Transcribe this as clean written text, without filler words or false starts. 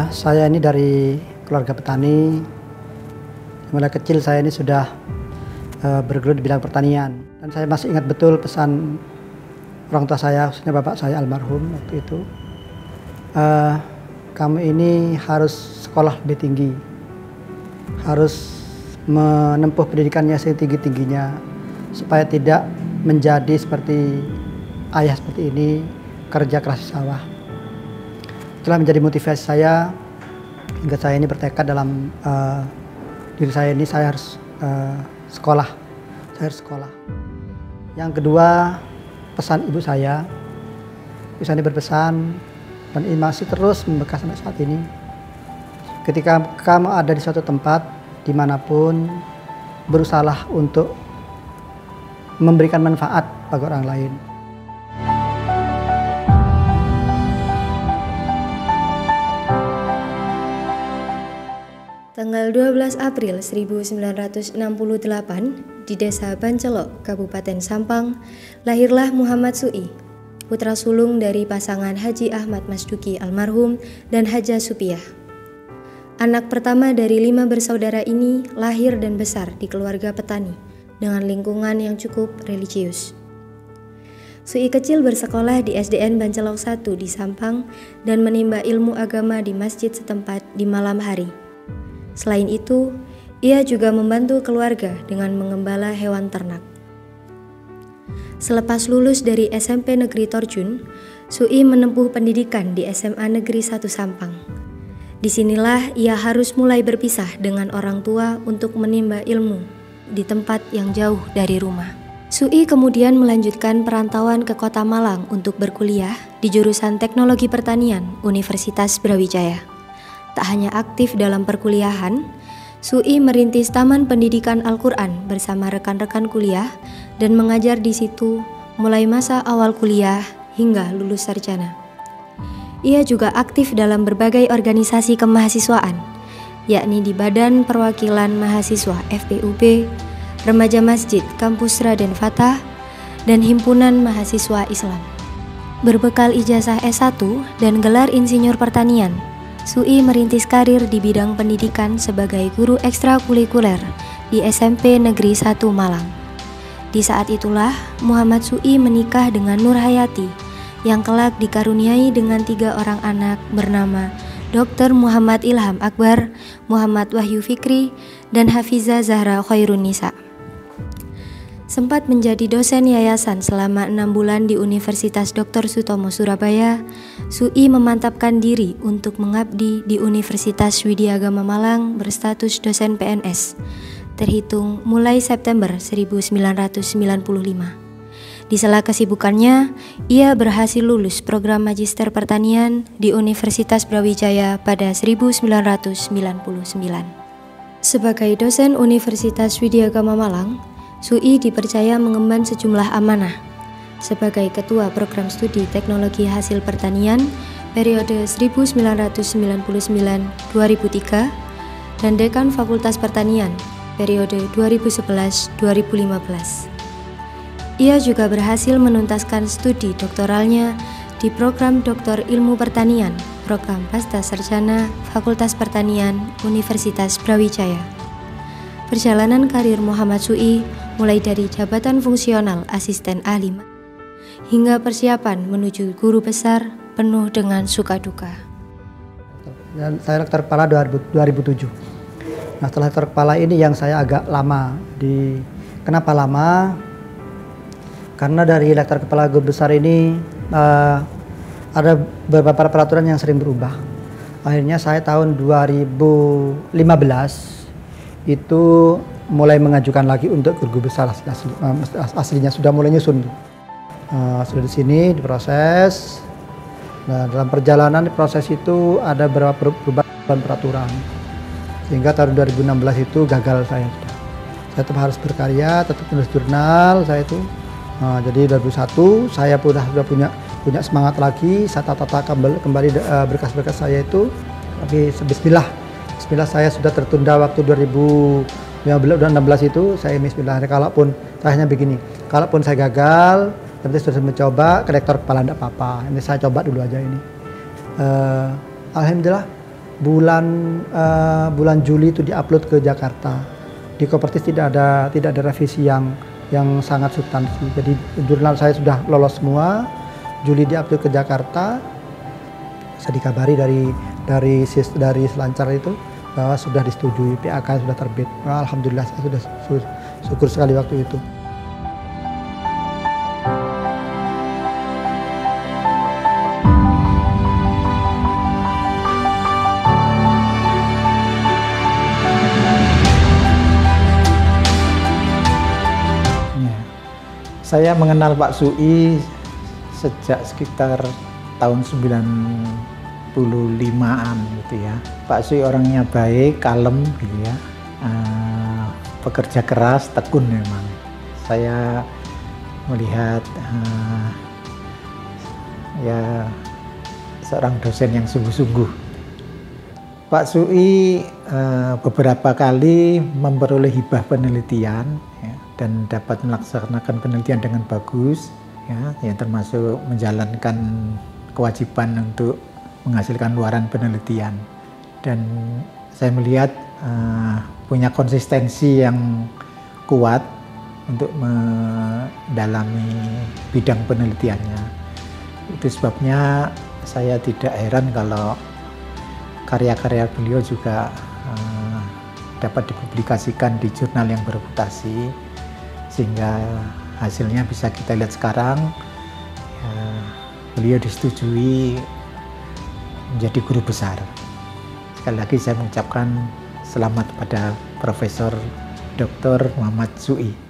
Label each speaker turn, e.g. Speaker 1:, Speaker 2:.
Speaker 1: Saya ini dari keluarga petani. Mulai kecil saya ini sudah bergelut di bidang pertanian. Dan saya masih ingat betul pesan orang tua saya, khususnya bapak saya almarhum waktu itu. Kamu ini harus sekolah lebih tinggi, harus menempuh pendidikannya setinggi-tingginya, supaya tidak menjadi seperti ayah seperti ini, kerja keras di sawah. Itulah menjadi motivasi saya hingga saya ini bertekad dalam diri saya ini, saya harus sekolah. Saya harus sekolah. Yang kedua, pesan ibu saya ini berpesan, dan ini masih terus membekas sampai saat ini. Ketika kamu ada di suatu tempat, dimanapun, berusahalah untuk memberikan manfaat bagi orang lain.
Speaker 2: Tanggal 12 April 1968 di Desa Bancelok, Kabupaten Sampang, lahirlah Muhammad Su'i, putra sulung dari pasangan Haji Ahmad Masduki almarhum dan Haja Supiyah. Anak pertama dari 5 bersaudara ini lahir dan besar di keluarga petani dengan lingkungan yang cukup religius. Su'i kecil bersekolah di SDN Bancelok 1 di Sampang dan menimba ilmu agama di masjid setempat di malam hari. Selain itu, ia juga membantu keluarga dengan mengembala hewan ternak. Selepas lulus dari SMP Negeri Torjun, Su'i menempuh pendidikan di SMA Negeri 1 Sampang. Disinilah ia harus mulai berpisah dengan orang tua untuk menimba ilmu di tempat yang jauh dari rumah. Su'i kemudian melanjutkan perantauan ke Kota Malang untuk berkuliah di jurusan Teknologi Pertanian Universitas Brawijaya. Tak hanya aktif dalam perkuliahan, Su'i merintis Taman Pendidikan Al-Quran bersama rekan-rekan kuliah dan mengajar di situ mulai masa awal kuliah hingga lulus sarjana. Ia juga aktif dalam berbagai organisasi kemahasiswaan, yakni di Badan Perwakilan Mahasiswa FPUB, Remaja Masjid Kampus Raden Fatah, dan Himpunan Mahasiswa Islam. Berbekal ijazah S1 dan gelar insinyur pertanian, Su'i merintis karir di bidang pendidikan sebagai guru ekstrakurikuler di SMP Negeri 1 Malang. Di saat itulah Muhammad Su'i menikah dengan Nur Hayati yang kelak dikaruniai dengan 3 orang anak bernama Dr. Muhammad Ilham Akbar, Muhammad Wahyu Fikri, dan Hafiza Zahra Khairun Nisa. Sempat menjadi dosen yayasan selama 6 bulan di Universitas Dr. Sutomo Surabaya, Su'i memantapkan diri untuk mengabdi di Universitas Widyagama Malang berstatus dosen PNS, terhitung mulai September 1995. Di sela kesibukannya, ia berhasil lulus program Magister Pertanian di Universitas Brawijaya pada 1999. Sebagai dosen Universitas Widyagama Malang, Su'i dipercaya mengemban sejumlah amanah sebagai Ketua Program Studi Teknologi Hasil Pertanian periode 1999-2003 dan Dekan Fakultas Pertanian periode 2011-2015. Ia juga berhasil menuntaskan studi doktoralnya di Program Doktor Ilmu Pertanian, Program Pasca Sarjana Fakultas Pertanian Universitas Brawijaya. Perjalanan karir Muhammad Su'i mulai dari jabatan fungsional asisten ahli hingga persiapan menuju guru besar penuh dengan suka duka.
Speaker 1: Dan saya lektor kepala 2007. Nah, setelah lektor kepala ini yang saya agak lama di. Kenapa lama? Karena dari lektor kepala guru besar ini ada beberapa peraturan yang sering berubah. Akhirnya saya tahun 2015 itu mulai mengajukan lagi untuk guru besar aslinya sudah mulai nyusun. Sudah di sini diproses. Nah, dalam perjalanan proses itu ada beberapa perubahan peraturan. Sehingga tahun 2016 itu gagal saya sudah. Saya tetap harus berkarya, tetap menulis jurnal saya itu. Jadi 2001 saya sudah punya semangat lagi. Saya tata kembali berkas-berkas saya itu. Tapi bismillah saya sudah tertunda waktu 2016 itu saya bismillah. Kalaupun terakhirnya begini, kalaupun saya gagal, nanti sudah mencoba ke rektor kepala tidak apa-apa. Ini saya coba dulu aja ini. Alhamdulillah bulan Juli itu diupload ke Jakarta. Di Kopertis tidak ada revisi yang sangat substansi. Jadi jurnal saya sudah lolos semua. Juli diupload ke Jakarta. Saya dikabari dari Selancar itu bahwa sudah disetujui, PAK sudah terbit. Alhamdulillah saya sudah syukur sekali waktu itu.
Speaker 3: Saya mengenal Pak Sui sejak sekitar tahun 95-an gitu ya. Pak Sui orangnya baik, kalem gitu ya. Pekerja keras, tekun memang. Saya melihat ya seorang dosen yang sungguh-sungguh. Pak Sui beberapa kali memperoleh hibah penelitian ya, dan dapat melaksanakan penelitian dengan bagus, ya, yang termasuk menjalankan kewajiban untuk menghasilkan luaran penelitian. Dan saya melihat punya konsistensi yang kuat untuk mendalami bidang penelitiannya. Itu sebabnya saya tidak heran kalau karya-karya beliau juga dapat dipublikasikan di jurnal yang bereputasi, sehingga hasilnya bisa kita lihat sekarang. Beliau disetujui menjadi guru besar. Sekali lagi saya mengucapkan selamat pada Profesor Dr. Muhammad Sui.